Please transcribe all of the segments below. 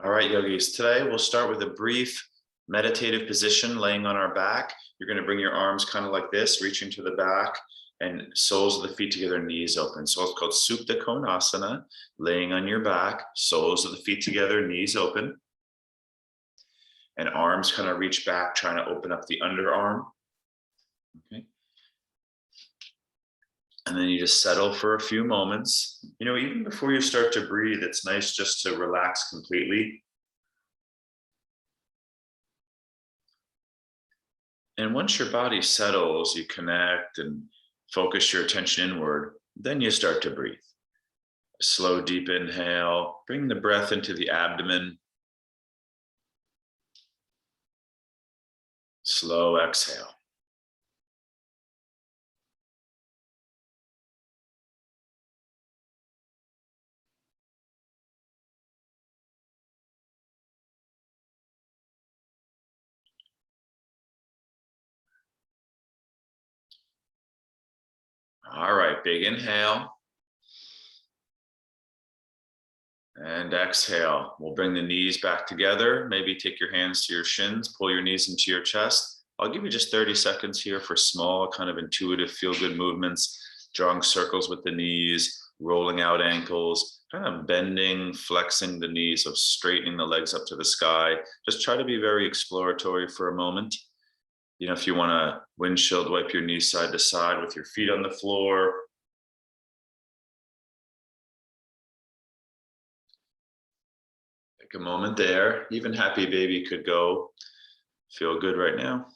All right, yogis, today we'll start with a brief meditative position laying on our back. You're going to bring your arms kind of like this, reaching to the back and soles of the feet together, knees open. So it's called Supta Konasana, laying on your back, soles of the feet together, knees open, and arms kind of reach back, trying to open up the underarm. Okay. And then you just settle for a few moments. You know, even before you start to breathe, it's nice just to relax completely. And once your body settles, you connect and focus your attention inward, then you start to breathe. A slow, deep inhale, bring the breath into the abdomen. Slow exhale. All right, big inhale. And exhale. We'll bring the knees back together. Maybe take your hands to your shins, pull your knees into your chest. I'll give you just 30 seconds here for small, kind of intuitive, feel-good movements, drawing circles with the knees, rolling out ankles, kind of bending, flexing the knees, so straightening the legs up to the sky. Just try to be very exploratory for a moment. You know, if you want to windshield wipe your knees side to side with your feet on the floor. Take a moment there. Even happy baby could go. Feel good right now.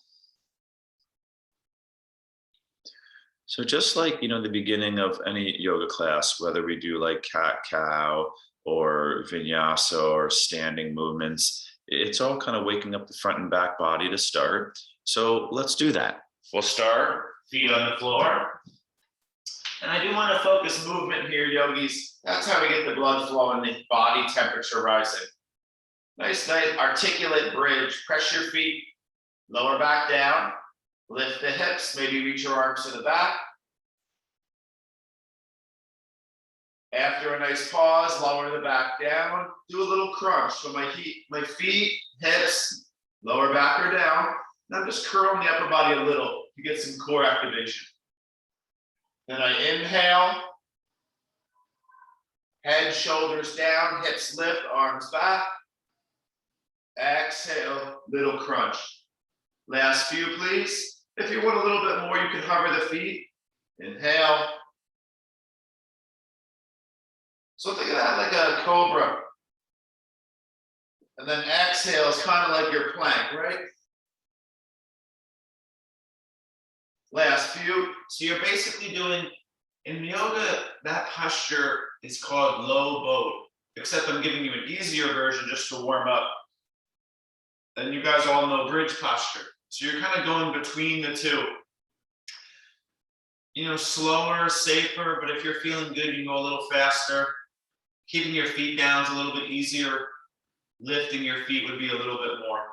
So just like, the beginning of any yoga class, whether we do like cat-cow or vinyasa or standing movements, it's all kind of waking up the front and back body to start. So let's do that. We'll start feet on the floor. And I do want to focus movement here, yogis. That's how we get the blood flow and the body temperature rising. Nice articulate bridge. Press your feet, lower back down. Lift the hips, maybe reach your arms to the back. After a nice pause, lower the back down. Do a little crunch. So my feet, hips, lower back or down. Now just curling the upper body a little to get some core activation. Then I inhale. Head, shoulders down, hips lift, arms back. Exhale, little crunch. Last few, please. If you want a little bit more, you can hover the feet. Inhale. So think of that like a cobra. And then exhale is kind of like your plank, right? Last few. So you're basically doing, in yoga, that posture is called low boat, except I'm giving you an easier version just to warm up. And you guys all know bridge posture. So you're kind of going between the two. Slower, safer, but if you're feeling good, you can go a little faster. Keeping your feet down is a little bit easier. Lifting your feet would be a little bit more.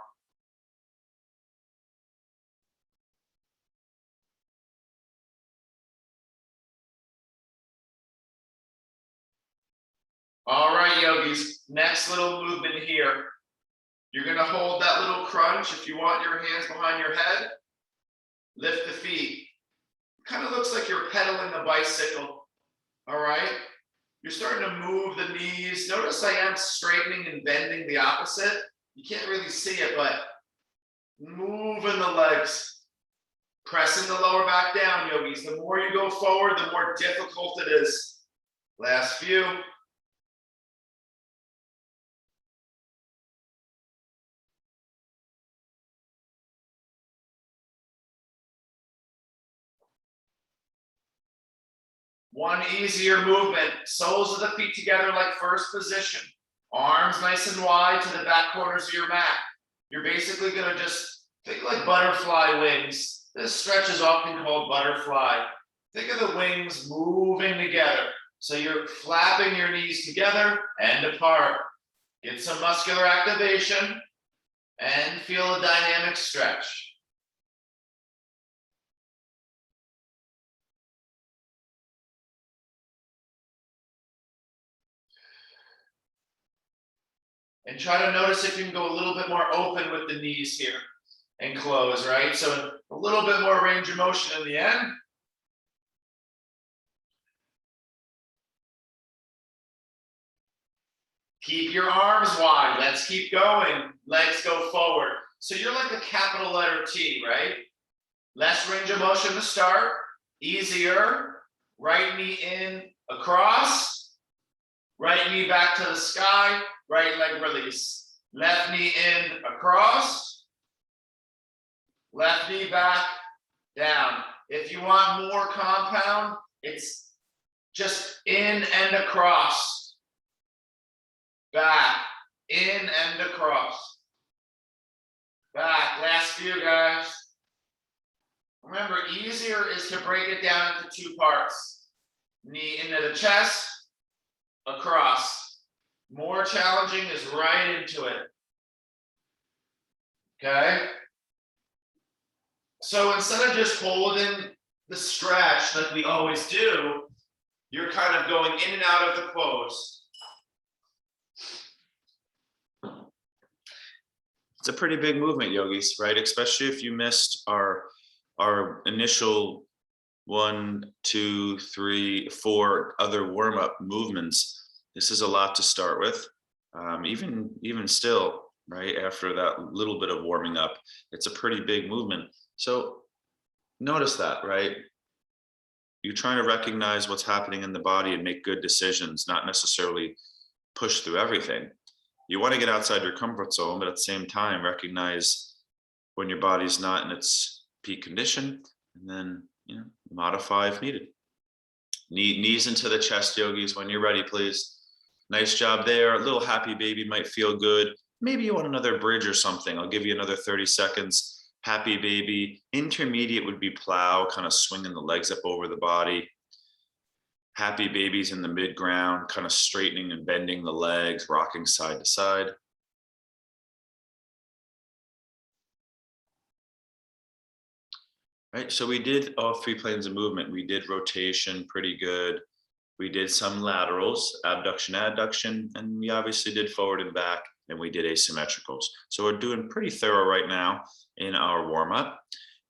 All right, yogis, next little movement here. You're going to hold that little crunch. If you want your hands behind your head, lift the feet. Kind of looks like you're pedaling a bicycle. All right. You're starting to move the knees. Notice I am straightening and bending the opposite. You can't really see it, but moving the legs, pressing the lower back down, yogis. The more you go forward, the more difficult it is. Last few. One easier movement, soles of the feet together like first position. Arms nice and wide to the back corners of your mat. You're basically going to just think like butterfly wings. This stretch is often called butterfly. Think of the wings moving together. So you're flapping your knees together and apart. Get some muscular activation and feel a dynamic stretch. And try to notice if you can go a little bit more open with the knees here and close, right? So a little bit more range of motion in the end. Keep your arms wide. Let's keep going. Legs go forward. So you're like a capital letter T, right? Less range of motion to start. Easier. Right knee in, across. Right knee back to the sky. Right leg release. Left knee in, across. Left knee back, down. If you want more compound, it's just in and across. Back, in and across. Back, last few guys. Remember, easier is to break it down into two parts. Knee into the chest, across. More challenging is right into it. Okay? So instead of just holding the stretch like we always do, you're kind of going in and out of the pose. It's a pretty big movement, yogis, right? Especially if you missed our initial 1, 2, 3, 4 other warm-up movements. This is a lot to start with. Even still, right, after that little bit of warming up, it's a pretty big movement. So notice that, right? You're trying to recognize what's happening in the body and make good decisions, not necessarily push through everything. You want to get outside your comfort zone, but at the same time, recognize when your body's not in its peak condition, and then, you know, modify if needed. Knees into the chest, yogis, when you're ready, please. Nice job there. A little happy baby might feel good. Maybe you want another bridge or something. I'll give you another 30 seconds. Happy baby. Intermediate would be plow, kind of swinging the legs up over the body. Happy babies in the mid ground, kind of straightening and bending the legs, rocking side to side. Right, so we did all 3 planes of movement. We did rotation, pretty good. We did some laterals, abduction, adduction, and we obviously did forward and back, and we did asymmetricals. So we're doing pretty thorough right now in our warm up.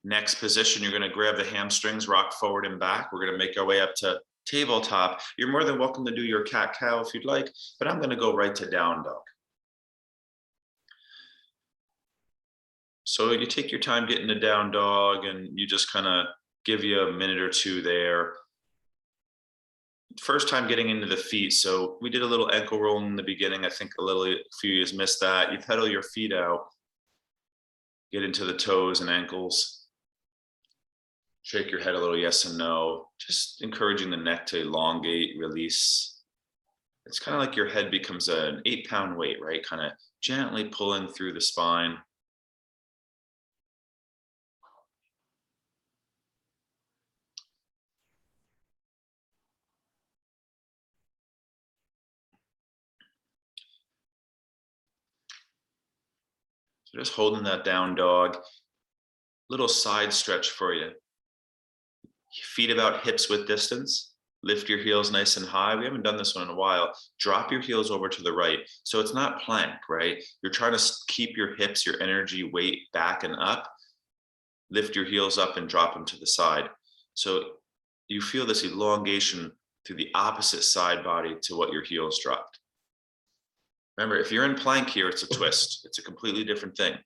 Next position, you're gonna grab the hamstrings, rock forward and back. We're gonna make our way up to tabletop. You're more than welcome to do your cat-cow if you'd like, but I'm gonna go right to down dog. So you take your time getting to down dog, and you just kind of give you a minute or two there. First time getting into the feet. So we did a little ankle roll in the beginning. I think a few of you missed that. You pedal your feet out, get into the toes and ankles. Shake your head a little yes and no, just encouraging the neck to elongate, release. It's kind of like your head becomes an 8-pound weight, right? Kind of gently pulling through the spine. So just holding that down dog. Little side stretch for you. Feet about hips width distance. Lift your heels nice and high. We haven't done this one in a while. Drop your heels over to the right. So it's not plank, right? You're trying to keep your hips, your energy, weight back and up. Lift your heels up and drop them to the side. So you feel this elongation through the opposite side body to what your heels dropped. Remember, if you're in plank here, it's a twist. It's a completely different thing.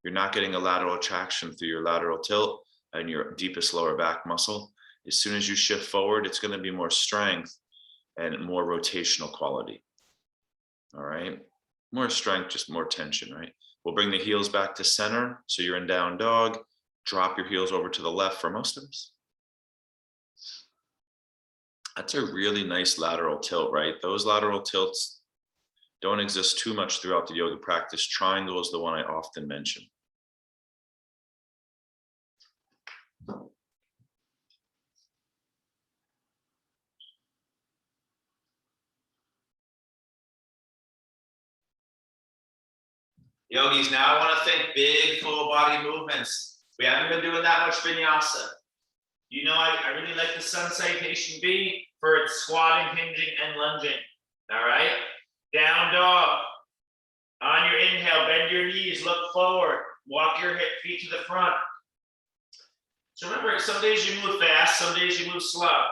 You're not getting a lateral attraction through your lateral tilt and your deepest lower back muscle. As soon as you shift forward, it's going to be more strength and more rotational quality. All right. More strength, just more tension, right? We'll bring the heels back to center. So you're in down dog. Drop your heels over to the left for most of us. That's a really nice lateral tilt, right? Those lateral tilts don't exist too much throughout the yoga practice. Triangle is the one I often mention. Yogis, now I want to think big full body movements. We haven't been doing that much vinyasa. You know, I really like the sun salutation B for its squatting, hinging, and lunging. All right, down dog, forward. Walk your feet to the front. So remember, some days you move fast, some days you move slow.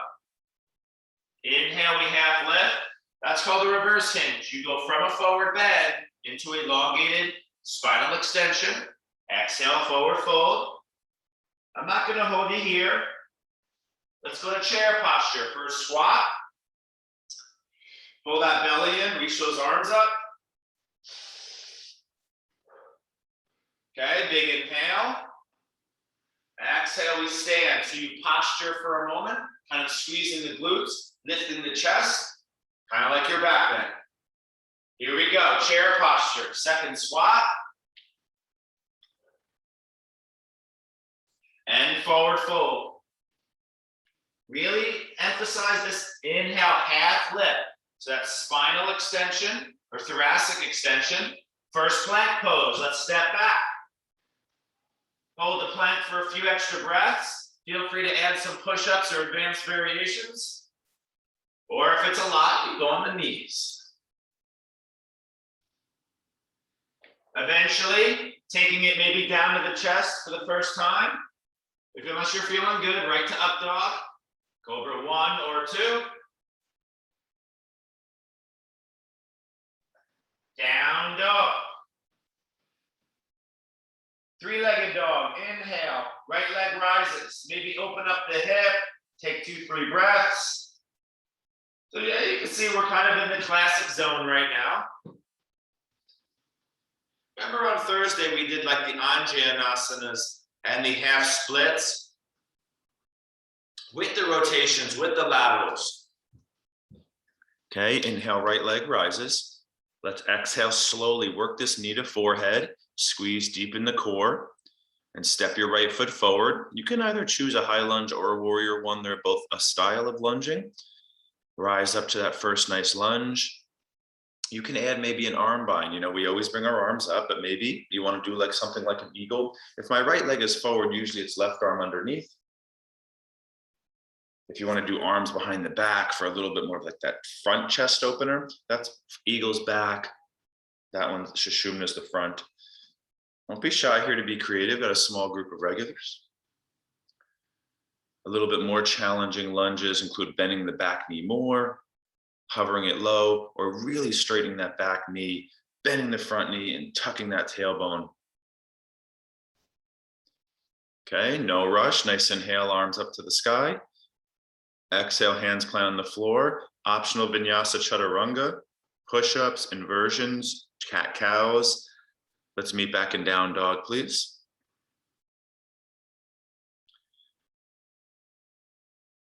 Inhale, we half lift. That's called a reverse hinge. You go from a forward bend into elongated spinal extension. Exhale, forward fold. I'm not going to hold you here. Let's go to chair posture. First squat. Pull that belly in, reach those arms up. Okay, big inhale. Exhale, we stand. So you posture for a moment, kind of squeezing the glutes, lifting the chest, kind of like your back bend. Here we go, chair posture. Second squat. And forward fold. Really emphasize this inhale, half lift. So that's spinal extension or thoracic extension. First plank pose, let's step back. Hold the plank for a few extra breaths. Feel free to add some push-ups or advanced variations. Or if it's a lot, you go on the knees. Eventually, taking it maybe down to the chest for the first time. Unless you're feeling good, right to up dog. Cobra 1 or 2. Down dog. Three-legged dog. Inhale. Right leg rises. Maybe open up the hip. Take 2-3 breaths. So yeah, you can see we're kind of in the classic zone right now. Remember on Thursday we did like the Anjanasanas and the half splits with the rotations, with the laterals. Okay, inhale, right leg rises. Let's exhale slowly. Work this knee to forehead. Squeeze deep in the core and step your right foot forward. You can either choose a high lunge or a warrior one. They're both a style of lunging. Rise up to that first nice lunge. You can add maybe an arm bind. You know, we always bring our arms up, but maybe you want to do like something like an eagle. If my right leg is forward, usually it's left arm underneath. If you want to do arms behind the back for a little bit more of like that front chest opener, that's eagle's back. That one, Sushumna, is the front. Don't be shy here to be creative. Got a small group of regulars. A little bit more challenging lunges include bending the back knee more, hovering it low, or really straightening that back knee, bending the front knee and tucking that tailbone. Okay, no rush. Nice inhale, arms up to the sky. Exhale, hands plant on the floor. Optional Vinyasa Chaturanga, push-ups, inversions, cat-cows. Let's meet back in down dog, please.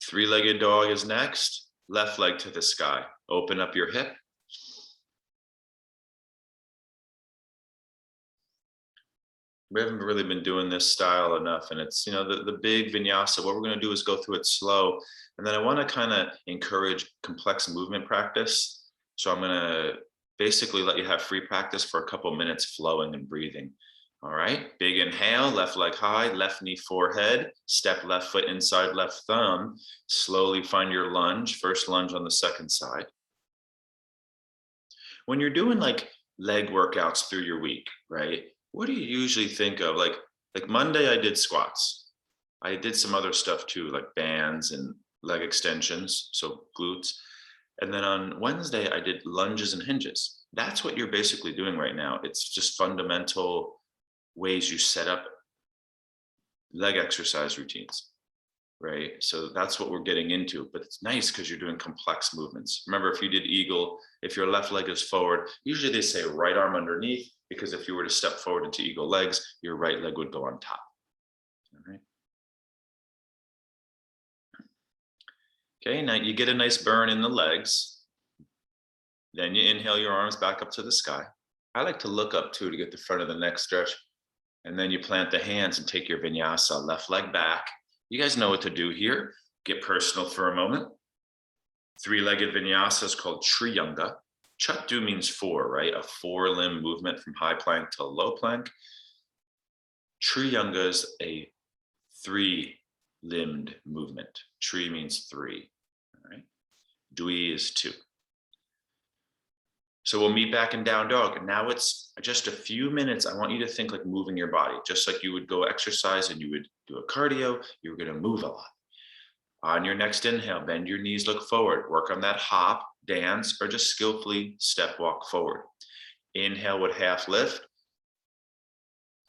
Three-legged dog is next. Left leg to the sky. Open up your hip. We haven't really been doing this style enough, and it's, you know, the big vinyasa. What we're going to do is go through it slow, and then I want to kind of encourage complex movement practice. So I'm going to basically let you have free practice for a couple minutes flowing and breathing. All right, big inhale, left leg high, left knee forehead, step left foot inside left thumb. Slowly find your lunge, first lunge on the second side. When you're doing like leg workouts through your week, right? What do you usually think of? Like Monday, I did squats. I did some other stuff too, like bands and leg extensions, so glutes. And then on Wednesday, I did lunges and hinges. That's what you're basically doing right now. It's just fundamental ways you set up leg exercise routines, right? So that's what we're getting into, but it's nice because you're doing complex movements. Remember, if you did eagle, if your left leg is forward, usually they say right arm underneath, because if you were to step forward into eagle legs, your right leg would go on top. All right. Okay, now you get a nice burn in the legs. Then you inhale your arms back up to the sky. I like to look up too to get the front of the neck stretch. And then you plant the hands and take your vinyasa, left leg back. You guys know what to do here. Get personal for a moment. Three-legged vinyasa is called Trianga. Chattu means four, right? A four-limb movement from high plank to low plank. Trianga is a three-limbed movement. Tri means three, all right? Dwi is two. So we'll meet back in down dog. And now it's just a few minutes. I want you to think like moving your body, just like you would go exercise and you would do a cardio, you're going to move a lot. On your next inhale, bend your knees, look forward, work on that hop, dance, or just skillfully step walk forward. Inhale with half lift,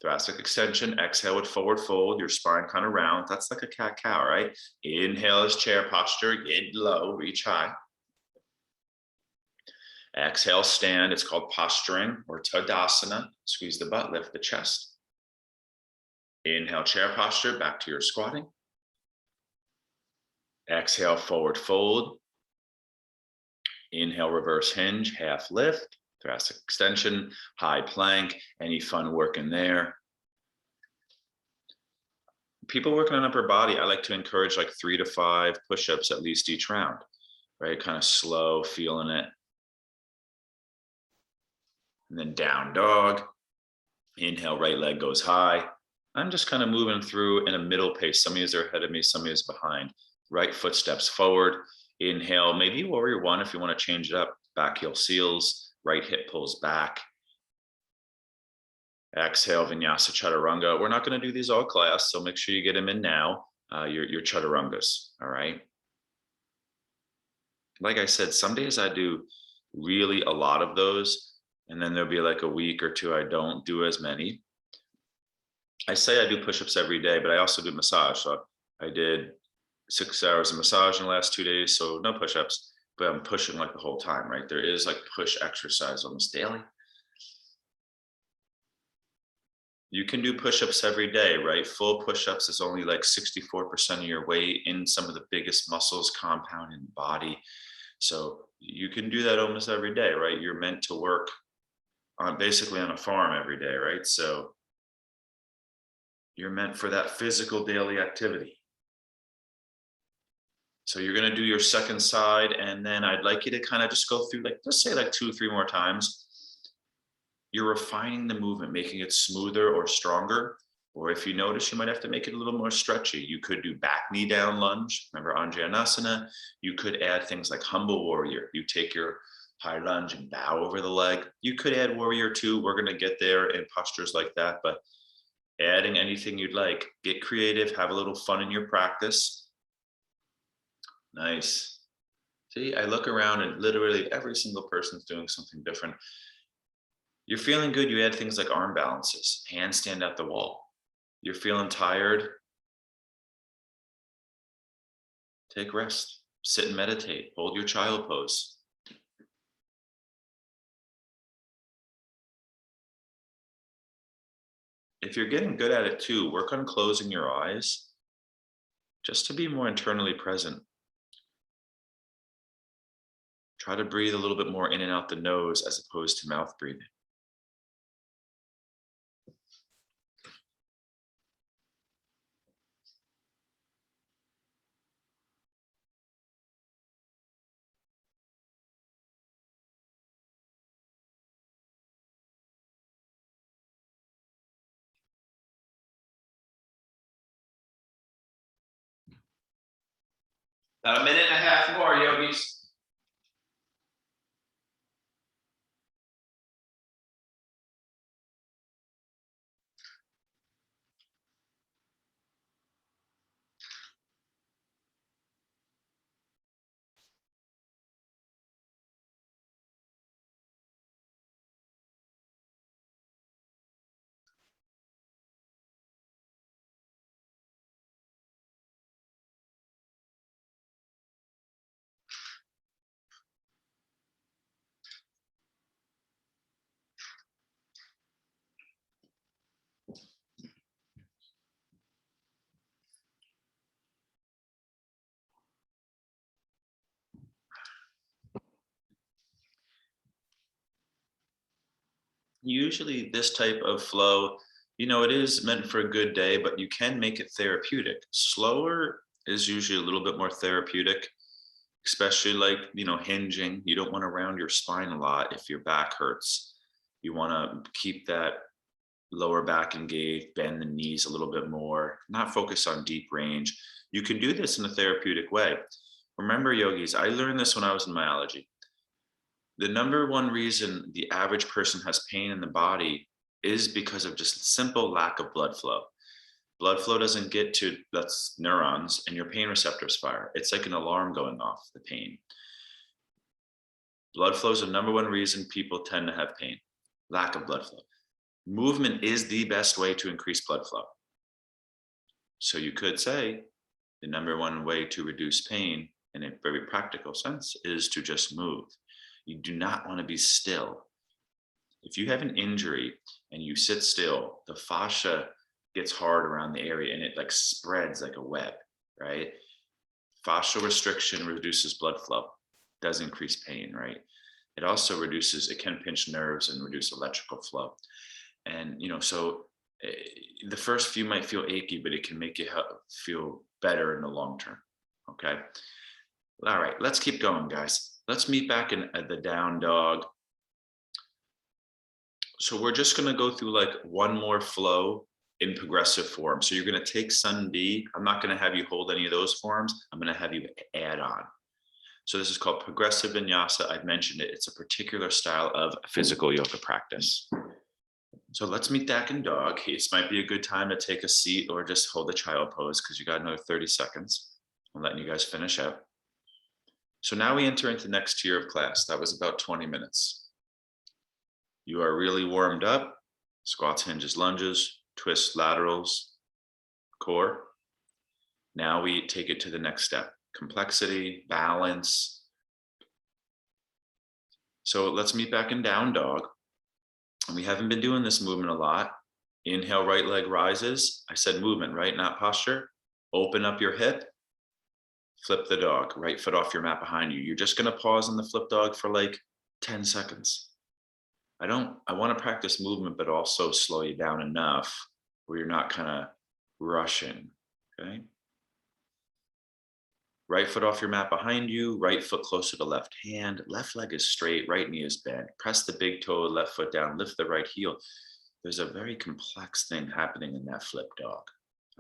thoracic extension. Exhale with forward fold, your spine kind of round. That's like a cat-cow, right? Inhale is chair posture, get low, reach high. Exhale, stand. It's called posturing or Tadasana. Squeeze the butt, lift the chest. Inhale, chair posture, back to your squatting. Exhale, forward fold. Inhale, reverse hinge, half lift, thoracic extension, high plank. Any fun work in there? People working on upper body, I like to encourage like 3 to 5 push-ups at least each round, right? Kind of slow, feeling it. And then down dog. Inhale, right leg goes high. I'm just kind of moving through in a middle pace. Some of you are ahead of me, some of you are behind. Right foot steps forward. Inhale, maybe warrior one if you want to change it up. Back heel seals, right hip pulls back. Exhale, Vinyasa Chaturanga. We're not going to do these all class, so make sure you get them in now. Your Chaturangas, all right? Like I said, some days I do really a lot of those, and then there'll be like a week or two I don't do as many. I say I do push-ups every day, but I also do massage. So I did 6 hours of massage in the last 2 days, so no push-ups, but I'm pushing like the whole time, right? There is like push exercise almost daily. You can do push-ups every day, right? Full push-ups is only like 64% of your weight in some of the biggest muscles compound in the body. So you can do that almost every day, right? You're meant to work on basically on a farm every day, right? So you're meant for that physical daily activity. So you're going to do your second side, and then I'd like you to kind of just go through like, let's say like 2 or 3 more times. You're refining the movement, making it smoother or stronger. Or if you notice, you might have to make it a little more stretchy. You could do back knee down lunge. Remember Anjanasana? You could add things like humble warrior. You take your high lunge and bow over the leg. You could add warrior two. We're going to get there in postures like that, but adding anything you'd like. Get creative, have a little fun in your practice. Nice. See, I look around and literally every single person's doing something different. You're feeling good, you add things like arm balances, handstand at the wall. You're feeling tired, take rest, sit and meditate, hold your child pose. If you're getting good at it too, work on closing your eyes just to be more internally present. Try to breathe a little bit more in and out the nose as opposed to mouth breathing. About a minute and a half more, yogis. Usually this type of flow, it is meant for a good day, but you can make it therapeutic. Slower is usually a little bit more therapeutic, especially like, hinging. You don't want to round your spine a lot if your back hurts. You want to keep that lower back engaged, bend the knees a little bit more, not focus on deep range. You can do this in a therapeutic way. Remember, yogis, I learned this when I was in myology. The number one reason the average person has pain in the body is because of just simple lack of blood flow. Blood flow doesn't get to that's neurons and your pain receptors fire. It's like an alarm going off, the pain. Blood flow is the number one reason people tend to have pain, lack of blood flow. Movement is the best way to increase blood flow. So you could say the number one way to reduce pain in a very practical sense is to just move. You do not want to be still. If you have an injury and you sit still, the fascia gets hard around the area and it like spreads like a web, right? Fascial restriction reduces blood flow, does increase pain, right? It also reduces, it can pinch nerves and reduce electrical flow. And, so the first few might feel achy, but it can make you feel better in the long term. Okay. All right, let's keep going, guys. Let's meet back in the down dog. So we're just going to go through like one more flow in progressive form. So you're going to take Sun B. I'm not going to have you hold any of those forms. I'm going to have you add on. So this is called progressive vinyasa. I've mentioned it. It's a particular style of physical yoga practice. So let's meet back in dog. This might be a good time to take a seat or just hold the child pose because you got another 30 seconds. I'm letting you guys finish up. So now we enter into the next tier of class. That was about 20 minutes. You are really warmed up. Squats, hinges, lunges, twists, laterals, core. Now we take it to the next step. Complexity, balance. So let's meet back in down dog. And we haven't been doing this movement a lot. Inhale, right leg rises. I said movement, right? Not posture. Open up your hip. Flip the dog, right foot off your mat behind you. You're just going to pause in the flip dog for like 10 seconds. I want to practice movement, but also slow you down enough where you're not kind of rushing. Okay. Right foot off your mat behind you, right foot close to the left hand, left leg is straight, right knee is bent. Press the big toe, left foot down, lift the right heel. There's a very complex thing happening in that flip dog.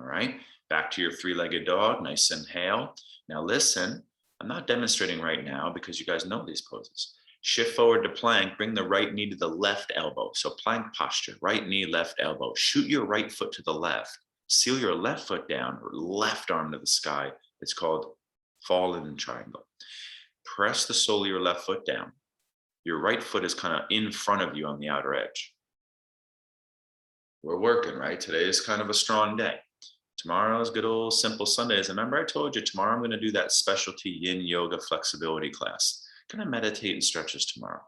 All right, back to your three-legged dog, nice inhale. Now listen, I'm not demonstrating right now because you guys know these poses. Shift forward to plank, bring the right knee to the left elbow. So plank posture, right knee, left elbow. Shoot your right foot to the left. Seal your left foot down or left arm to the sky. It's called fallen triangle. Press the sole of your left foot down. Your right foot is kind of in front of you on the outer edge. We're working, right? Today is kind of a strong day. Tomorrow is good old simple Sundays. Remember I told you tomorrow I'm going to do that specialty yin yoga flexibility class. Going to meditate and stretches tomorrow.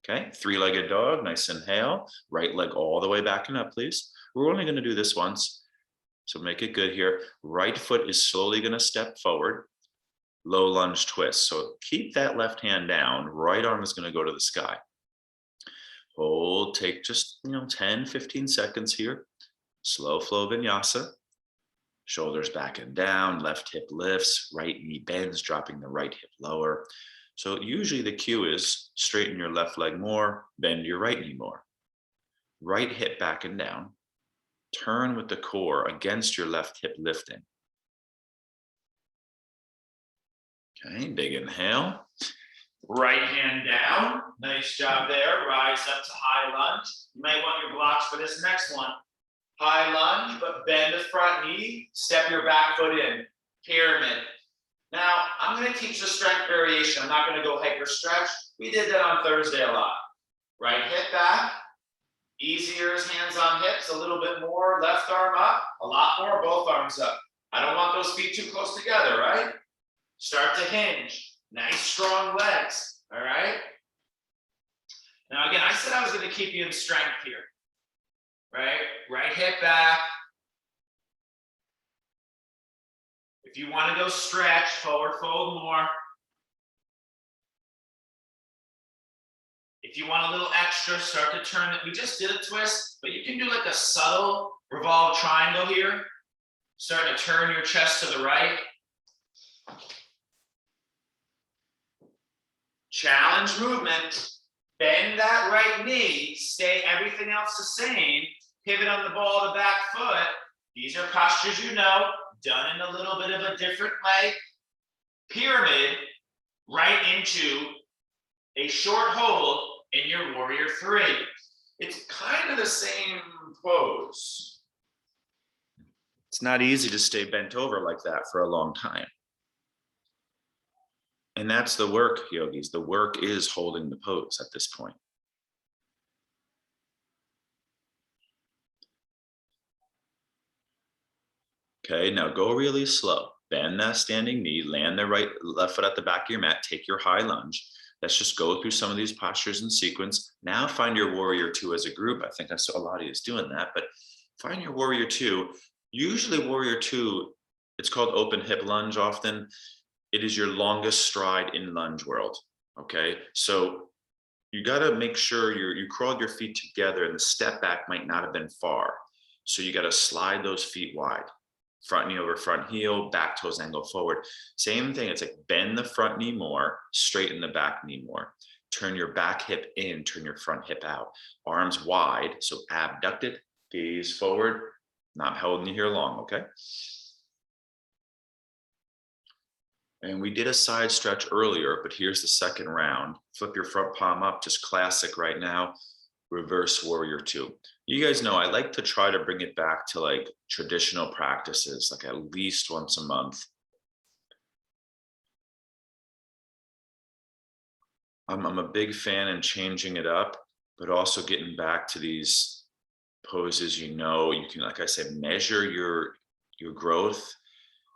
Okay, three-legged dog, nice inhale. Right leg all the way back and up, please. We're only going to do this once, so make it good here. Right foot is slowly going to step forward. Low lunge twist. So keep that left hand down. Right arm is going to go to the sky. Hold, take just 10, 15 seconds here. Slow flow vinyasa. Shoulders back and down, left hip lifts, right knee bends, dropping the right hip lower. So usually the cue is straighten your left leg more, bend your right knee more. Right hip back and down. Turn with the core against your left hip lifting. Okay, big inhale. Right hand down. Nice job there. Rise up to high lunge. You might want your blocks for this next one. High lunge, but bend the front knee. Step your back foot in. Pyramid. Now, I'm going to teach the strength variation. I'm not going to go hyper stretch. We did that on Thursday a lot. Right hip back. Easier as hands on hips. A little bit more. Left arm up. A lot more. Both arms up. I don't want those feet too close together, right? Start to hinge. Nice, strong legs. All right? Now, again, I said I was going to keep you in strength here. Right? Right hip back. If you want to go stretch, forward fold more. If you want a little extra, start to turn it. We just did a twist, but you can do like a subtle revolve triangle here. Start to turn your chest to the right. Challenge movement. Bend that right knee. Stay everything else the same. Pivot on the ball of the back foot. These are postures you know, done in a little bit of a different way. Pyramid, right into a short hold in your warrior three. It's kind of the same pose. It's not easy to stay bent over like that for a long time. And that's the work, yogis. The work is holding the pose at this point. Okay, now go really slow. Bend that standing knee, land the left foot at the back of your mat, take your high lunge. Let's just go through some of these postures in sequence. Now find your warrior two as a group. I think I saw a lot of you doing that, but find your warrior two. Usually warrior two, it's called open hip lunge often. It is your longest stride in lunge world, okay? So you gotta make sure you crawled your feet together and the step back might not have been far. So you gotta slide those feet wide. Front knee over front heel, back toes angle forward. Same thing, it's like bend the front knee more, straighten the back knee more. Turn your back hip in, turn your front hip out. Arms wide, so abducted, gaze forward, not holding you here long, okay? And we did a side stretch earlier, but here's the second round. Flip your front palm up, just classic right now. Reverse warrior two. You guys know I like to try to bring it back to like traditional practices, like at least once a month. I'm a big fan in changing it up, but also getting back to these poses. You can, like I said, measure your growth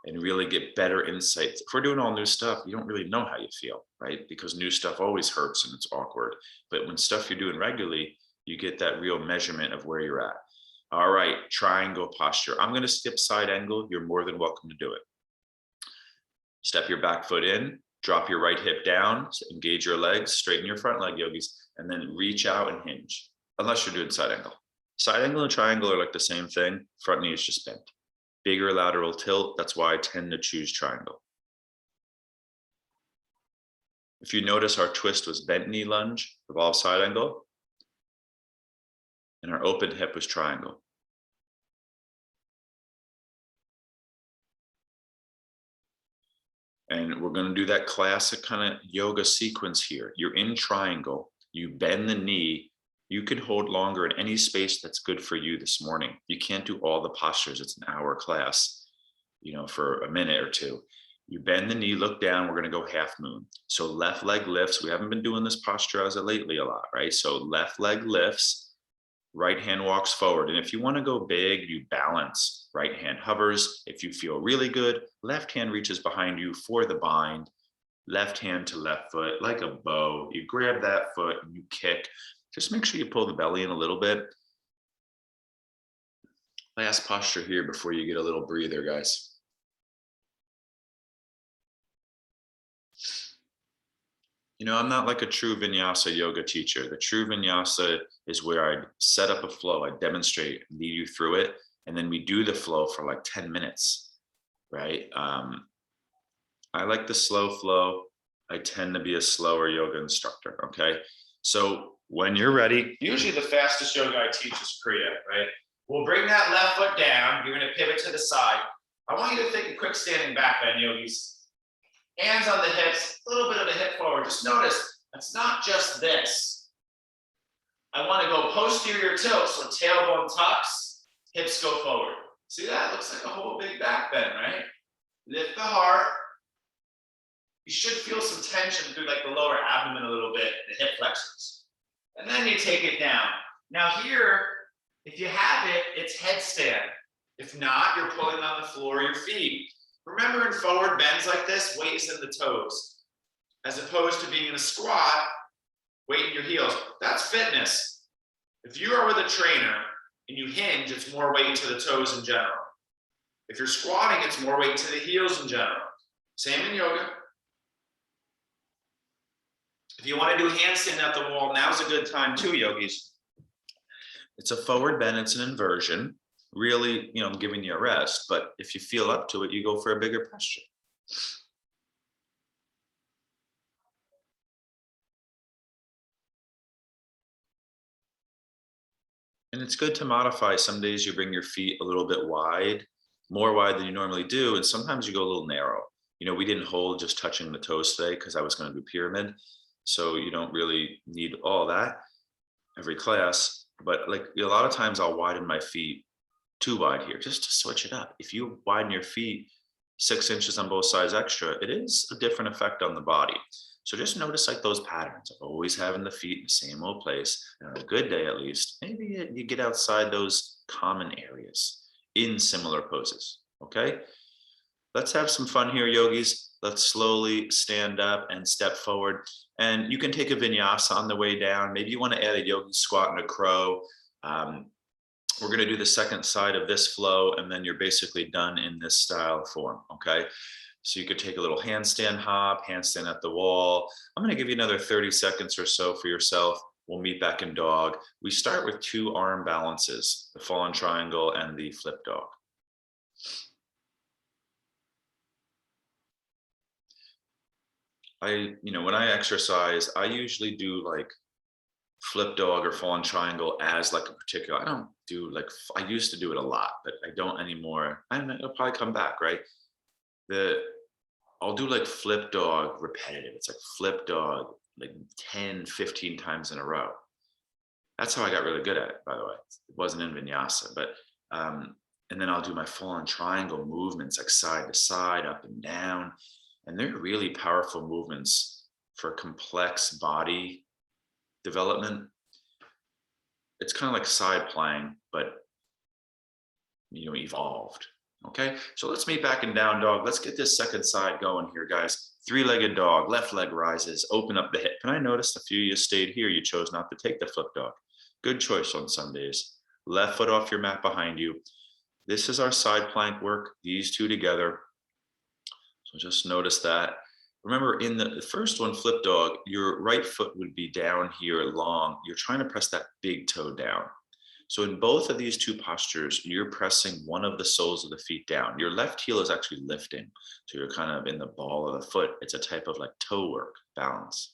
and really get better insights. If we're doing all new stuff, you don't really know how you feel, right? Because new stuff always hurts and it's awkward. But when stuff you're doing regularly, you get that real measurement of where you're at. All right, triangle posture. I'm gonna skip side angle. You're more than welcome to do it. Step your back foot in, drop your right hip down, engage your legs, straighten your front leg, yogis, and then reach out and hinge, unless you're doing side angle. Side angle and triangle are like the same thing. Front knee is just bent. Bigger lateral tilt, that's why I tend to choose triangle. If you notice, our twist was bent knee lunge, revolve side angle, and our open hip was triangle. And we're gonna do that classic kind of yoga sequence here. You're in triangle, you bend the knee, you can hold longer in any space that's good for you this morning. You can't do all the postures, it's an hour class, for a minute or two. You bend the knee, look down, we're gonna go half moon. So left leg lifts, we haven't been doing this posture as of lately a lot, right? So left leg lifts, right hand walks forward. And if you wanna go big, you balance. Right hand hovers. If you feel really good, left hand reaches behind you for the bind. Left hand to left foot, like a bow. You grab that foot and you kick. Just make sure you pull the belly in a little bit. Last posture here before you get a little breather, guys. I'm not like a true Vinyasa yoga teacher. The true Vinyasa is where I set up a flow, I demonstrate, lead you through it, and then we do the flow for like 10 minutes, right? I like the slow flow. I tend to be a slower yoga instructor, okay? So when you're ready, usually the fastest yoga I teach is Kriya, right? We'll bring that left foot down. You're gonna pivot to the side. I want you to take a quick standing back bend, yogis. Hands on the hips, a little bit of a hip forward. Just notice, it's not just this. I wanna go posterior tilt, so tailbone tucks, hips go forward. See that? Looks like a whole big back bend, right? Lift the heart. You should feel some tension through like the lower abdomen a little bit, the hip flexors. And then you take it down. Now here, if you have it, it's headstand. If not, you're pulling on the floor, your feet. Remember in forward bends like this, weight is in the toes. As opposed to being in a squat, weight in your heels. That's fitness. If you are with a trainer and you hinge, it's more weight into the toes in general. If you're squatting, it's more weight into the heels in general. Same in yoga. If you want to do handstand at the wall, now's a good time too, yogis. It's a forward bend, it's an inversion. Really, I'm giving you a rest, but if you feel up to it, you go for a bigger posture. And it's good to modify. Some days you bring your feet a little bit wide, more wide than you normally do, and sometimes you go a little narrow. We didn't hold just touching the toes today because I was going to do pyramid. So you don't really need all that every class. But like a lot of times I'll widen my feet too wide here just to switch it up. If you widen your feet 6 inches on both sides extra, it is a different effect on the body. So just notice like those patterns of always having the feet in the same old place. And on a good day, at least, maybe you get outside those common areas in similar poses. Okay. Let's have some fun here, yogis. Let's slowly stand up and step forward. And you can take a vinyasa on the way down. Maybe you want to add a yogi squat and a crow. Um, we're going to do the second side of this flow, and then you're basically done in this style form. Okay. So you could take a little handstand hop, handstand at the wall. I'm going to give you another 30 seconds or so for yourself. We'll meet back in dog. We start with 2 arm balances, the fallen triangle and the flip dog. When I exercise, I usually do like flip dog or fallen triangle as like a particular. I don't do like, I used to do it a lot, but I don't anymore. It'll probably come back, right? I'll do like flip dog repetitive. It's like flip dog like 10, 15 times in a row. That's how I got really good at it, by the way. It wasn't in vinyasa, but and then I'll do my fallen triangle movements like side to side, up and down. And they're really powerful movements for complex body development. It's kind of like side plank, but evolved. Okay, so let's meet back in down dog. Let's get this second side going here, guys. 3-legged dog, left leg rises, open up the hip. And I noticed a few of you stayed here. You chose not to take the flip dog. Good choice on some days. Left foot off your mat behind you. This is our side plank work, these two together. So just notice that. Remember, in the first one, flip dog, your right foot would be down here long. You're trying to press that big toe down. So in both of these two postures, you're pressing one of the soles of the feet down. Your left heel is actually lifting. So you're kind of in the ball of the foot. It's a type of like toe work, balance.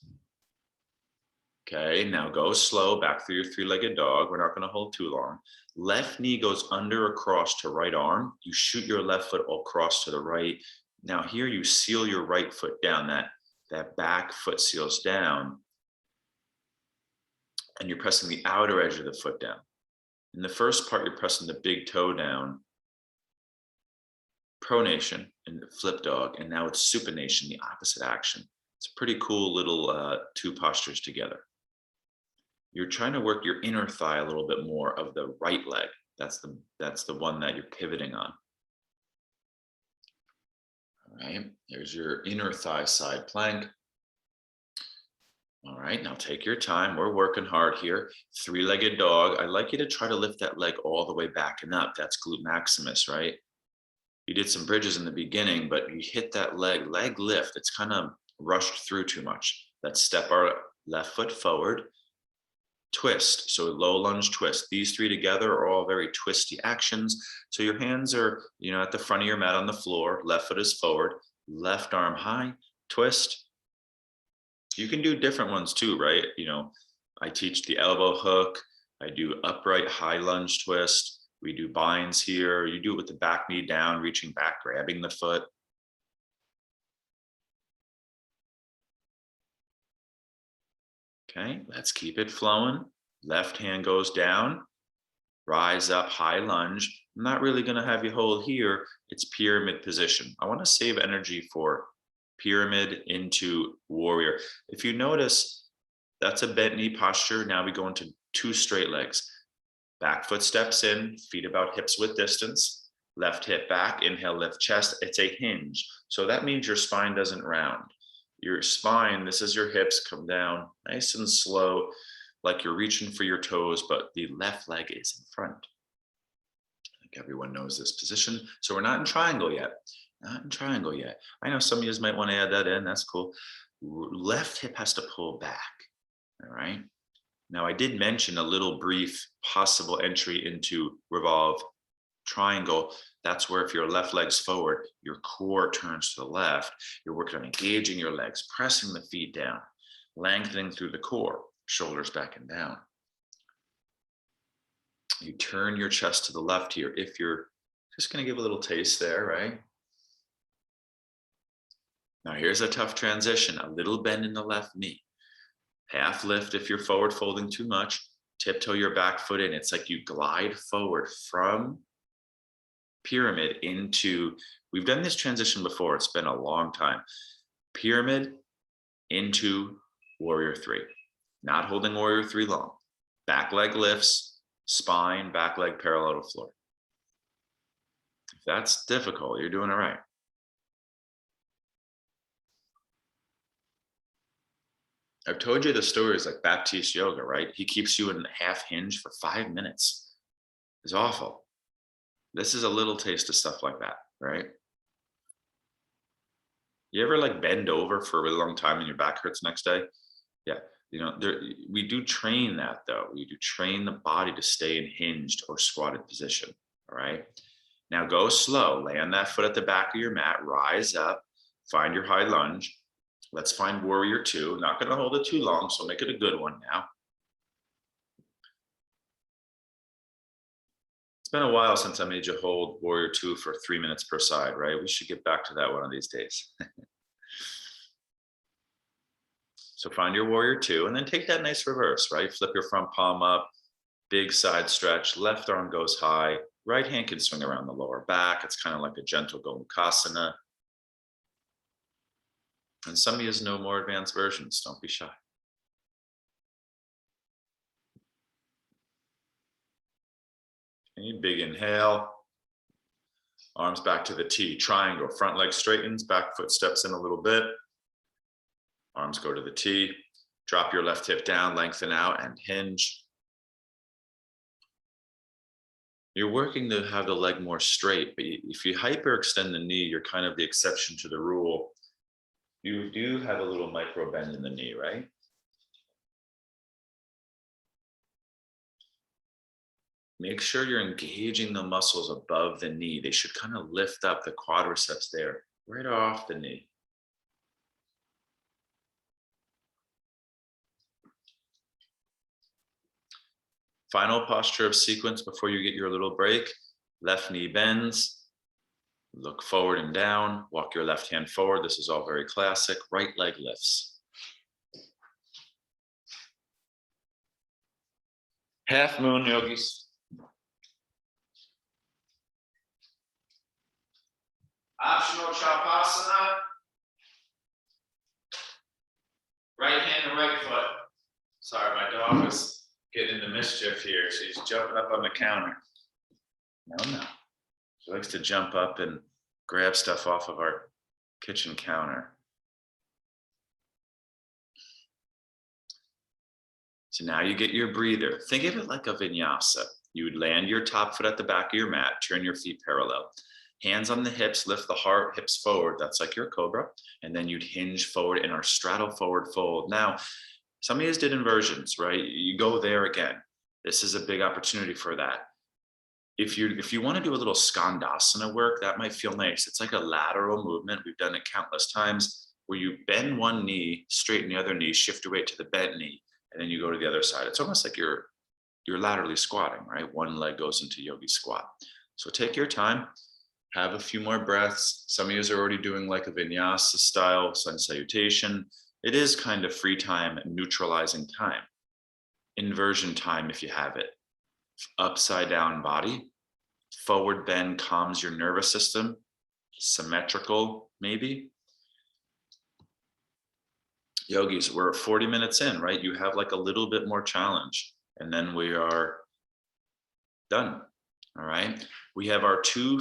Okay, now go slow back through your 3-legged dog. We're not going to hold too long. Left knee goes under across to right arm. You shoot your left foot across to the right. Now here you seal your right foot down. That back foot seals down. And you're pressing the outer edge of the foot down. In the first part, you're pressing the big toe down. Pronation and flip dog. And now it's supination, the opposite action. It's a pretty cool little 2 postures together. You're trying to work your inner thigh a little bit more of the right leg. That's the one that you're pivoting on. All right, there's your inner thigh side plank. All right, now take your time. We're working hard here. 3-legged dog. I'd like you to try to lift that leg all the way back and up. That's glute maximus, right? You did some bridges in the beginning, but you hit that leg lift. It's kind of rushed through too much. Let's step our left foot forward. Twist, so low lunge twist. These 3 together are all very twisty actions. So your hands are, at the front of your mat on the floor. Left foot is forward, left arm high, twist. You can do different ones too, right? I teach the elbow hook. I do upright high lunge twist. We do binds here. You do it with the back knee down, reaching back, grabbing the foot. Okay, let's keep it flowing. Left hand goes down, rise up, high lunge. I'm not really going to have you hold here. It's pyramid position. I want to save energy for pyramid into warrior. If you notice, that's a bent knee posture. Now we go into 2 straight legs. Back foot steps in, feet about hips width distance. Left hip back, inhale, lift chest. It's a hinge. So that means your spine doesn't round. Your spine, this is your hips, come down nice and slow, like you're reaching for your toes, but the left leg is in front. I think everyone knows this position. So we're not in triangle yet. Not in triangle yet. I know some of you might want to add that in. That's cool. Left hip has to pull back. All right. Now I did mention a little brief possible entry into Revolve Triangle. That's where if your left leg's forward, your core turns to the left. You're working on engaging your legs, pressing the feet down, lengthening through the core, shoulders back and down. You turn your chest to the left here. If you're just going to give a little taste there, right? Now here's a tough transition, a little bend in the left knee. Half lift if you're forward folding too much. Tiptoe your back foot in. It's like you glide forward from pyramid into, we've done this transition before. It's been a long time. Pyramid into warrior three. Not holding warrior three long. Back leg lifts, spine, back leg parallel to floor. If that's difficult, you're doing it right. I've told you the stories like Baptiste yoga, right? He keeps you in half hinge for 5 minutes. It's awful. This is a little taste of stuff like that, right? You ever like bend over for a really long time and your back hurts next day? Yeah, we do train that though. We do train the body to stay in hinged or squatted position, all right? Now go slow, land that foot at the back of your mat, rise up, find your high lunge. Let's find warrior two. Not going to hold it too long, so make it a good one now. It's been a while since I made you hold warrior two for 3 minutes per side, right? We should get back to that one of these days. So find your warrior two and then take that nice reverse, right? Flip your front palm up, big side stretch, left arm goes high, right hand can swing around the lower back. It's kind of like a gentle Konasana. And some of you know more advanced versions. Don't be shy. Okay, big inhale. Arms back to the T, triangle. Front leg straightens, back foot steps in a little bit. Arms go to the T. Drop your left hip down, lengthen out, and hinge. You're working to have the leg more straight, but if you hyperextend the knee, you're kind of the exception to the rule. You do have a little micro bend in the knee, right? Make sure you're engaging the muscles above the knee. They should kind of lift up the quadriceps there, right off the knee. Final posture of sequence before you get your little break. Left knee bends. Look forward and down, walk your left hand forward. This is all very classic. Right leg lifts. Half moon yogis. Optional Chapasana. Right hand and right foot. Sorry, my dog is getting into mischief here. She's jumping up on the counter. No. She likes to jump up and grab stuff off of our kitchen counter. So now you get your breather. Think of it like a vinyasa. You would land your top foot at the back of your mat, turn your feet parallel. Hands on the hips, lift the heart, hips forward. That's like your cobra. And then you'd hinge forward in our straddle forward fold. Now, some of you did inversions, right? You go there again. This is a big opportunity for that. If you want to do a little Skandasana work, that might feel nice. It's like a lateral movement. We've done it countless times where you bend one knee, straighten the other knee, shift your weight to the bent knee, and then you go to the other side. It's almost like you're laterally squatting, right? One leg goes into Yogi Squat. So take your time, have a few more breaths. Some of you are already doing like a Vinyasa style sun salutation. It is kind of free time, neutralizing time. Inversion time if you have it. Upside down body, forward bend calms your nervous system, symmetrical maybe. Yogis, we're 40 minutes in, right? You have like a little bit more challenge and then we are done, all right? We have our two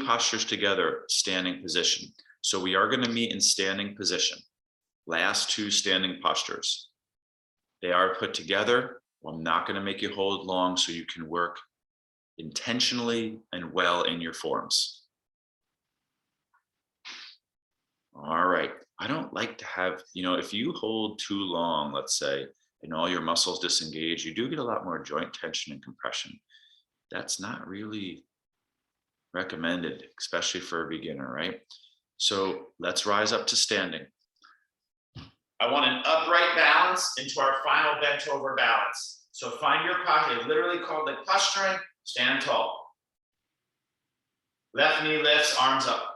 postures together, standing position. So we are gonna meet in standing position. Last two standing postures. They are put together. I'm not going to make you hold long so you can work intentionally and well in your forms. All right. I don't like to have, if you hold too long, let's say, and all your muscles disengage, you do get a lot more joint tension and compression. That's not really recommended, especially for a beginner, right? So let's rise up to standing. I want an upright balance into our final bent over balance. So find your posture, literally called like posturing, stand tall. Left knee lifts, arms up.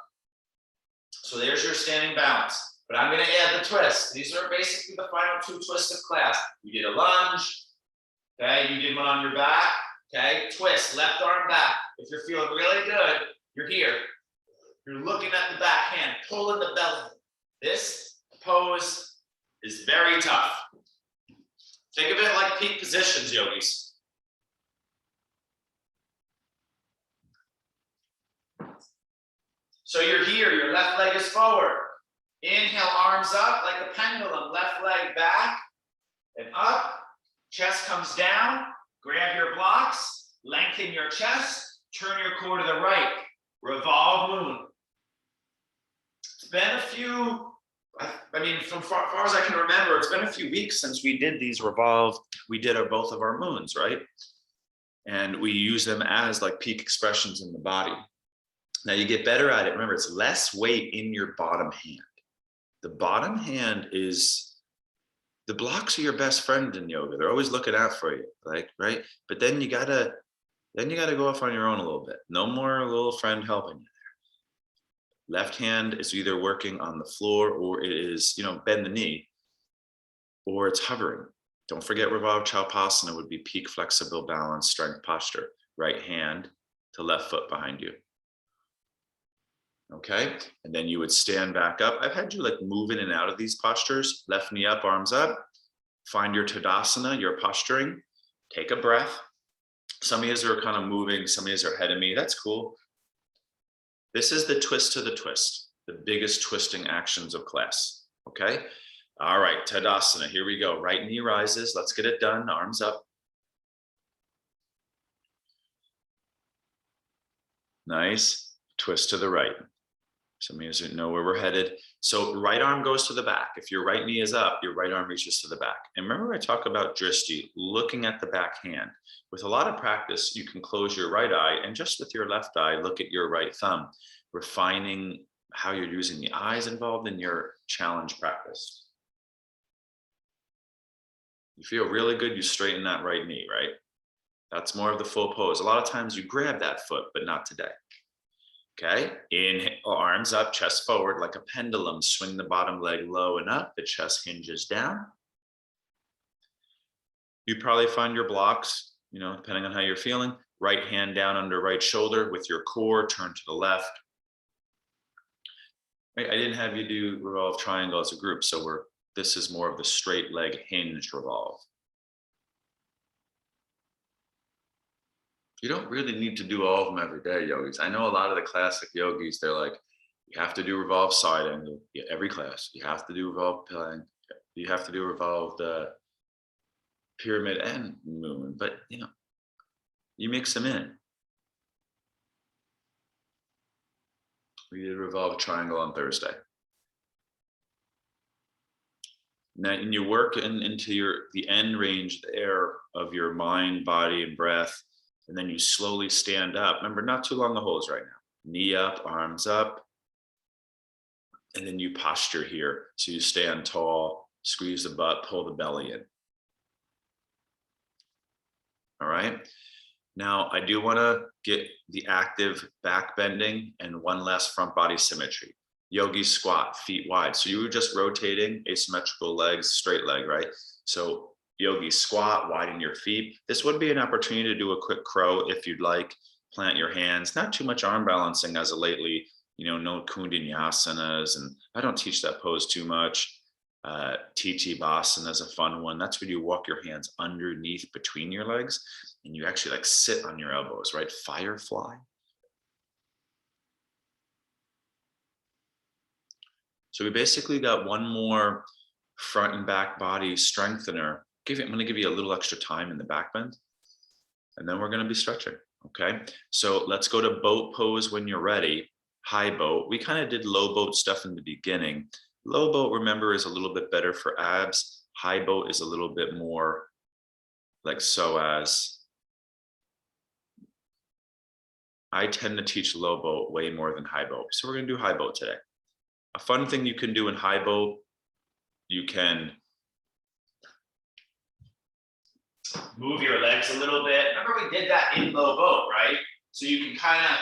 So there's your standing balance. but I'm going to add the twist. These are basically the final 2 twists of class. You did a lunge, okay? You did one on your back, okay? Twist, left arm back. If you're feeling really good, you're here. You're looking at the back hand, pulling the belly. This pose is very tough. Think of it like peak positions, yogis. So you're here, your left leg is forward. Inhale, arms up like a pendulum, left leg back and up. Chest comes down, grab your blocks, lengthen your chest, turn your core to the right. Revolve Moon. It's been a few, I mean, from far as I can remember, it's been a few weeks since we did these Revolve. We did both of our moons, right? And we use them as like peak expressions in the body. Now you get better at it. Remember, it's less weight in your bottom hand. The bottom hand is, the blocks are your best friend in yoga. They're always looking out for you, like, right? But then you gotta go off on your own a little bit. No more little friend helping you there. Left hand is either working on the floor or it is, bend the knee, or it's hovering. Don't forget Revolve Triangle would be peak flexible balance strength posture. Right hand to left foot behind you. Okay, and then you would stand back up. I've had you like move in and out of these postures. Left knee up, arms up. Find your Tadasana, your posturing. Take a breath. Some of you are kind of moving, some of you are ahead of me. That's cool. This is the twist to the twist, the biggest twisting actions of class. Okay, all right, Tadasana, here we go. Right knee rises. Let's get it done. Arms up. Nice. Twist to the right. Some of you know where we're headed. So right arm goes to the back. If your right knee is up, your right arm reaches to the back. And remember I talk about drishti, looking at the back hand. With a lot of practice, you can close your right eye and just with your left eye, look at your right thumb, refining how you're using the eyes involved in your challenge practice. You feel really good, you straighten that right knee, right? That's more of the full pose. A lot of times you grab that foot, but not today. Okay, inhale, arms up, chest forward like a pendulum. Swing the bottom leg low and up, the chest hinges down. You probably find your blocks, depending on how you're feeling. Right hand down under right shoulder with your core, turn to the left. Right, I didn't have you do Revolve Triangle as a group, so this is more of the straight leg hinged revolve. You don't really need to do all of them every day, yogis. I know a lot of the classic yogis, they're like, you have to do Revolve side angle every class. You have to do Revolve plank. You have to do Revolve the pyramid and moon. But, you mix them in. We did Revolve Triangle on Thursday. Now, and you work into the end range there of your mind, body, and breath. And then you slowly stand up. Remember, not too long the holds right now. Knee up, arms up. And then you posture here. So you stand tall, squeeze the butt, pull the belly in. All right. Now, I do want to get the active back bending and one less front body symmetry. Yogi squat, feet wide. So you were just rotating asymmetrical legs, straight leg, right? So Yogi squat, widen your feet. This would be an opportunity to do a quick crow if you'd like. Plant your hands, not too much arm balancing as of lately, no Kundinyasanas, and I don't teach that pose too much. Titibasana is a fun one. That's when you walk your hands underneath between your legs and you actually like sit on your elbows, right? Firefly. So we basically got one more front and back body strengthener. I'm going to give you a little extra time in the back bend, and then we're going to be stretching. Okay, so let's go to boat pose when you're ready. High boat. We kind of did low boat stuff in the beginning. Low boat, remember, is a little bit better for abs. High boat is a little bit more like psoas. I tend to teach low boat way more than high boat. So we're going to do high boat today. A fun thing you can do in high boat, you can move your legs a little bit. Remember we did that in low boat, right? So you can kind of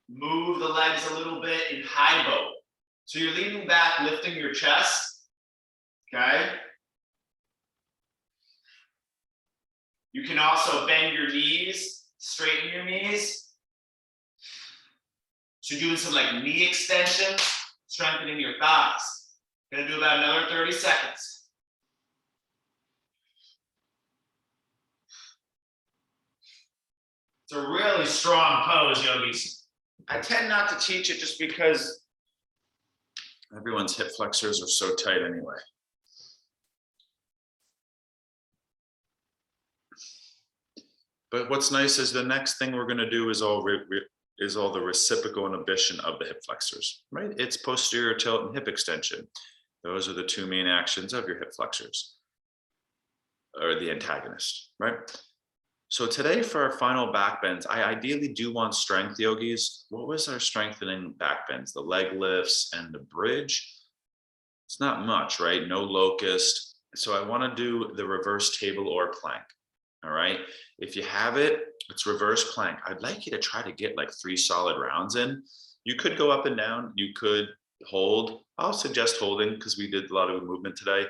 move the legs a little bit in high boat. So you're leaning back, lifting your chest, okay? You can also bend your knees, straighten your knees. So doing some like knee extensions, strengthening your thighs. Gonna do about another 30 seconds. It's a really strong pose, yogis. I tend not to teach it just because everyone's hip flexors are so tight anyway. But what's nice is the next thing we're going to do is all the reciprocal inhibition of the hip flexors, right? It's posterior tilt and hip extension. Those are the two main actions of your hip flexors, or the antagonist, right? So today for our final back bends, I ideally do want strength, yogis. What was our strengthening back bends? The leg lifts and the bridge. It's not much, right? No locust. So I want to do the reverse table or plank. All right. If you have it, it's reverse plank. I'd like you to try to get like 3 solid rounds in. You could go up and down. You could hold. I'll suggest holding because we did a lot of movement today.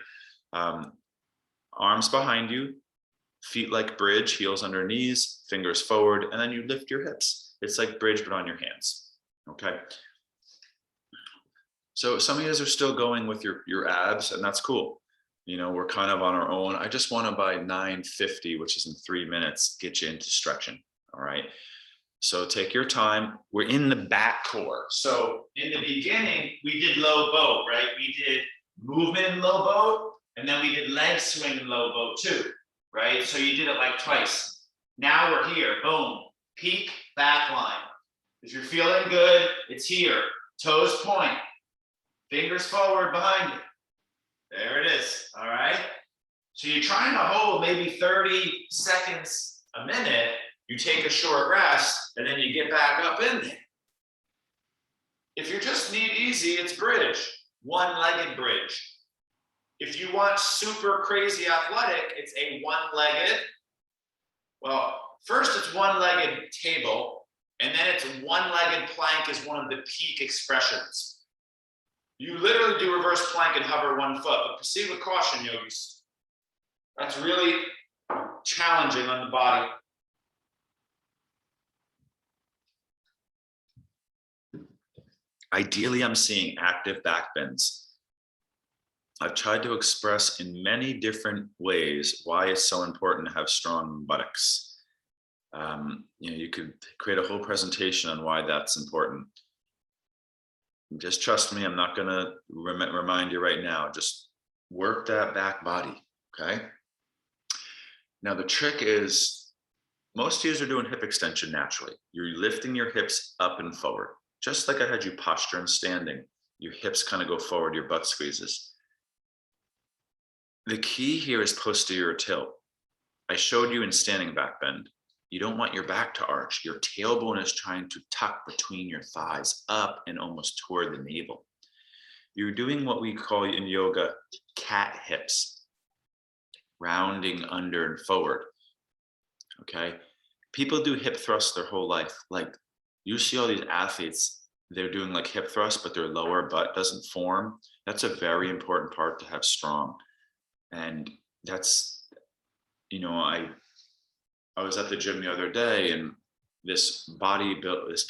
Arms behind you, feet like bridge, heels under knees, fingers forward, and then you lift your hips. It's like bridge, but on your hands. Okay. So some of you guys are still going with your abs, and that's cool. You know, we're kind of on our own. I just want to by 9:50, which is in 3 minutes, get you into stretching. All right. So take your time. We're in the back core. So in the beginning, we did low boat, right? We did movement in low boat, and then we did leg swing in low boat too, right? So you did it like twice. Now we're here. Boom. Peak, back line. If you're feeling good, it's here. Toes point. Fingers forward behind you. There it is. All right. So you're trying to hold maybe 30 seconds a minute. You take a short rest and then you get back up in there. If you just need easy, it's bridge, one-legged bridge. If you want super crazy athletic, it's a one-legged. Well, first it's one-legged table, and then it's one-legged plank is one of the peak expressions. You literally do reverse plank and hover one foot, but proceed with caution, yogis. That's really challenging on the body. Ideally, I'm seeing active back bends. I've tried to express in many different ways why it's so important to have strong buttocks. You know, you could create a whole presentation on why that's important. Just trust me, I'm not going to remind you right now. Just work that back body, okay? Now, the trick is most of you are doing hip extension naturally. You're lifting your hips up and forward. Just like I had you posture and standing, your hips kind of go forward, your butt squeezes. The key here is posterior tilt. I showed you in standing back bend. You don't want your back to arch. Your tailbone is trying to tuck between your thighs up and almost toward the navel. You're doing what we call in yoga cat hips, rounding under and forward. Okay. People do hip thrusts their whole life. Like you see all these athletes, they're doing like hip thrusts, but their lower butt doesn't form. That's a very important part to have strong. And that's, you know, I was at the gym the other day and this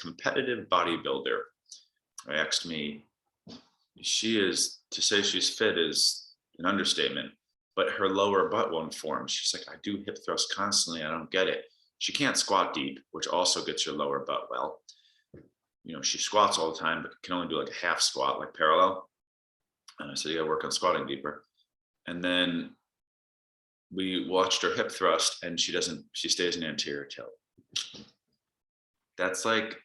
competitive bodybuilder asked me, she is, to say she's fit is an understatement, but her lower butt won't form. She's like, I do hip thrusts constantly. I don't get it. She can't squat deep, which also gets your lower butt well. You know, she squats all the time, but can only do like a half squat, like parallel. And I said, you gotta work on squatting deeper. And then we watched her hip thrust and she stays in anterior tilt. That's like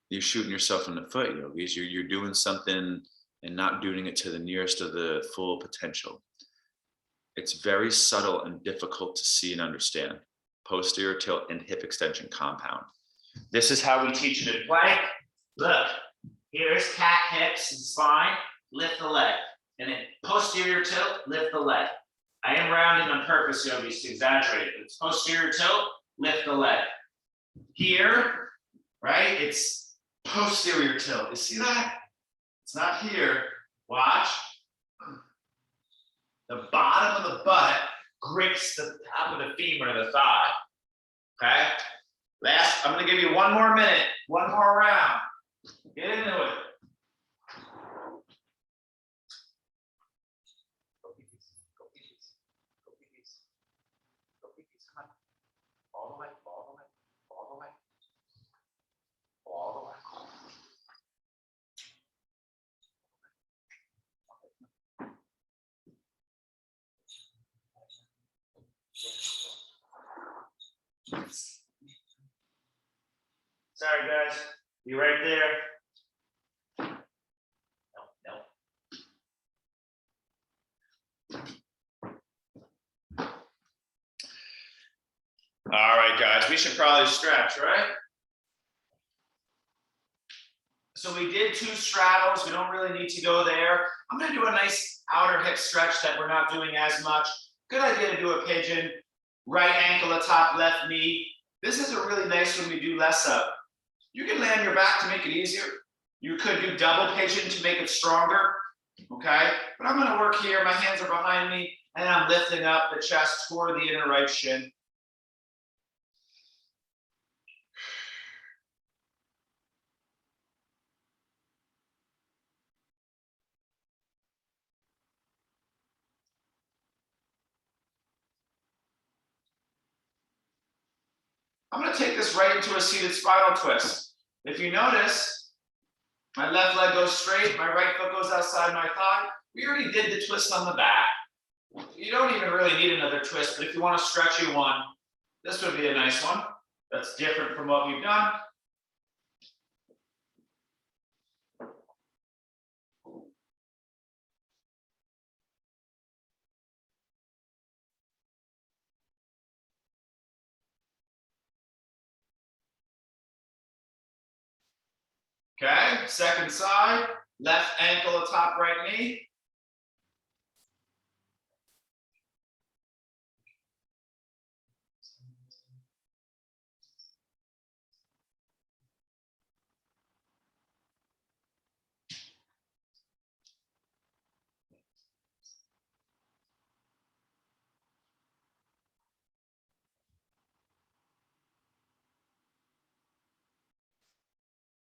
you're shooting yourself in the foot, yogis. You're doing something and not doing it to the nearest of the full potential. It's very subtle and difficult to see and understand. Posterior tilt and hip extension compound. This is how we teach it in plank. Look, here's cat hips and spine, lift the leg. And then posterior tilt, lift the leg. I am rounding on purpose, yogis, to exaggerate it. It's posterior tilt, lift the leg. Here, right, it's posterior tilt. You see that? It's not here. Watch. The bottom of the butt grips the top of the femur, the thigh. Okay? Last, I'm going to give you one more minute, one more round. Get into it. Go pee-pees, go pee-pees, go pee-pees, go pee-pees. Come on. All the way, all the way, all the way, all the way. Sorry, guys. Be right there. No, no. All right, guys. We should probably stretch, right? So we did 2 straddles. We don't really need to go there. I'm going to do a nice outer hip stretch that we're not doing as much. Good idea to do a pigeon. Right ankle atop left knee. This is a really nice one we do less of. You can lay on your back to make it easier. You could do double pigeon to make it stronger, okay? But I'm gonna work here, my hands are behind me, and I'm lifting up the chest toward the inner right shin. I'm gonna take this right into a seated spinal twist. If you notice, my left leg goes straight, my right foot goes outside my thigh. We already did the twist on the back. You don't even really need another twist, but if you want a stretchy one, this would be a nice one. That's different from what we've done. Okay, second side, left ankle atop right knee.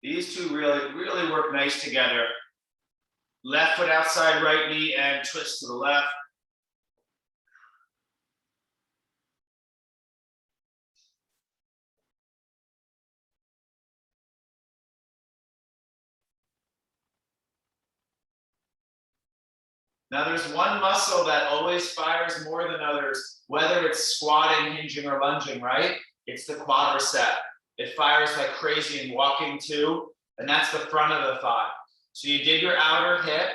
These two really work nice together. Left foot outside right knee and twist to the left. Now there's one muscle that always fires more than others, whether it's squatting, hinging, or lunging, right? It's the quadricep. It fires like crazy in walking too, and that's the front of the thigh. So you did your outer hip.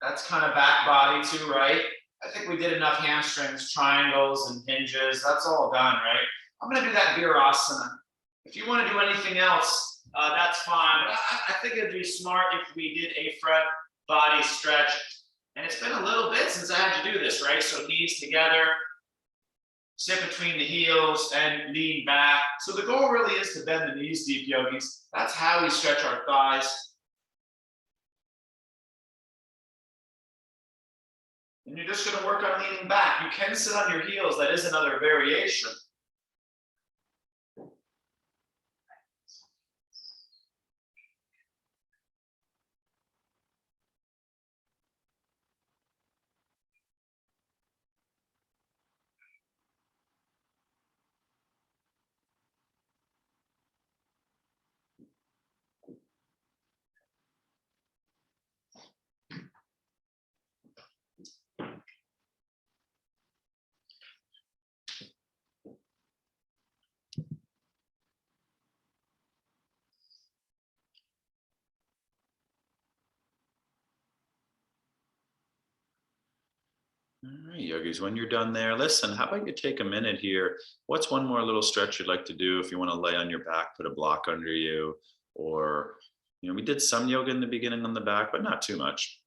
That's kind of back body too, right? I think we did enough hamstrings, triangles, and hinges. That's all done, right? I'm gonna do that Virasana. If you wanna do anything else, that's fine. But I think it'd be smart if we did a front body stretch. And it's been a little bit since I had to do this, right? So knees together, sit between the heels and lean back. So the goal really is to bend the knees deep, yogis. That's how we stretch our thighs. And you're just gonna work on leaning back. You can sit on your heels, that is another variation. All right, yogis, when you're done there, listen, how about you take a minute here? What's one more little stretch you'd like to do? If you want to lay on your back, put a block under you, or, we did some yoga in the beginning on the back, but not too much.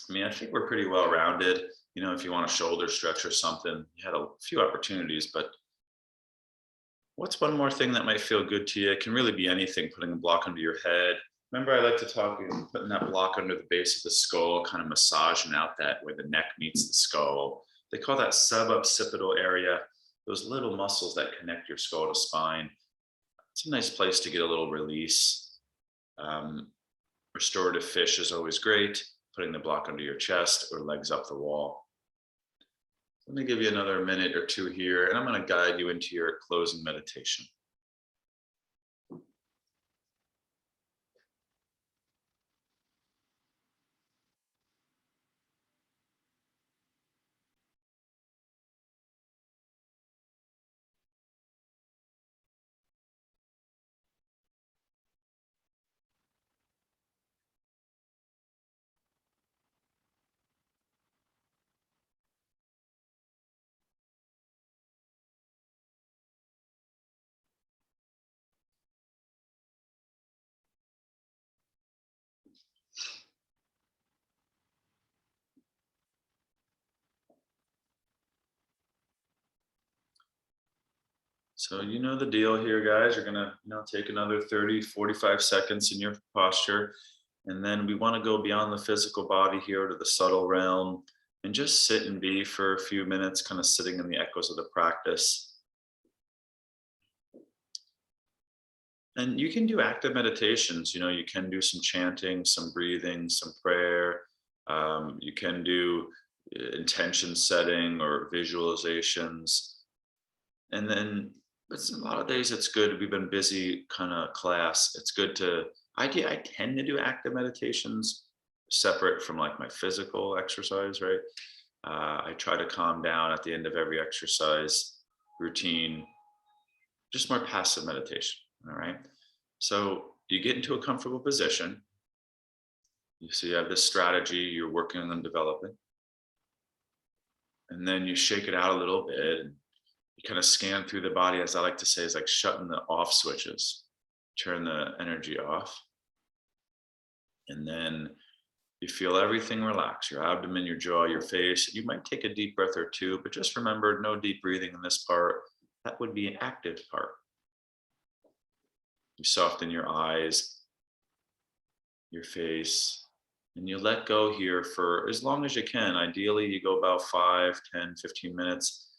I mean, I think we're pretty well rounded. If you want a shoulder stretch or something, you had a few opportunities, but what's one more thing that might feel good to you? It can really be anything, putting a block under your head, Remember, I like to talk putting that block under the base of the skull, kind of massaging out that where the neck meets the skull. They call that suboccipital area, those little muscles that connect your skull to spine. It's a nice place to get a little release. Um, Restorative fish is always great, putting the block under your chest or legs up the wall. Let me give you another minute or two here, and I'm going to guide you into your closing meditation. So you know the deal here, guys. You're gonna, take another 30, 45 seconds in your posture. And then we want to go beyond the physical body here to the subtle realm and just sit and be for a few minutes, kind of sitting in the echoes of the practice. And you can do active meditations. You can do some chanting, some breathing, some prayer. You can do intention setting or visualizations. And then it's a lot of days it's good. We've been busy kind of class. It's good to I tend to do active meditations separate from like my physical exercise, right? I try to calm down at the end of every exercise routine, just more passive meditation. All right. So you get into a comfortable position. You see, you have this strategy you're working on developing. And then you shake it out a little bit. And you kind of scan through the body, as I like to say, is like shutting the off switches, turn the energy off. And then you feel everything relax, your abdomen, your jaw, your face. You might take a deep breath or two, but just remember, no deep breathing in this part. That would be an active part. You soften your eyes, your face, and you let go here for as long as you can. Ideally, you go about 5, 10, 15 minutes,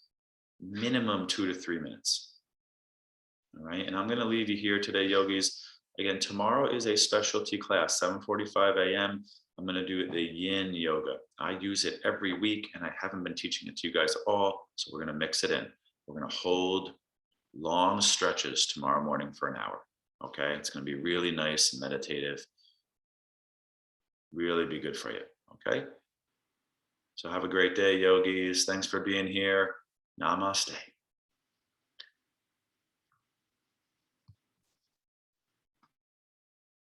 minimum 2 to 3 minutes. All right, and I'm going to leave you here today, yogis. Again, tomorrow is a specialty class, 7:45 a.m. I'm going to do the yin yoga. I use it every week, and I haven't been teaching it to you guys all, so we're going to mix it in. We're going to hold long stretches tomorrow morning for an hour. Okay, it's going to be really nice and meditative. Really be good for you. Okay, so have a great day, yogis. Thanks for being here. Namaste.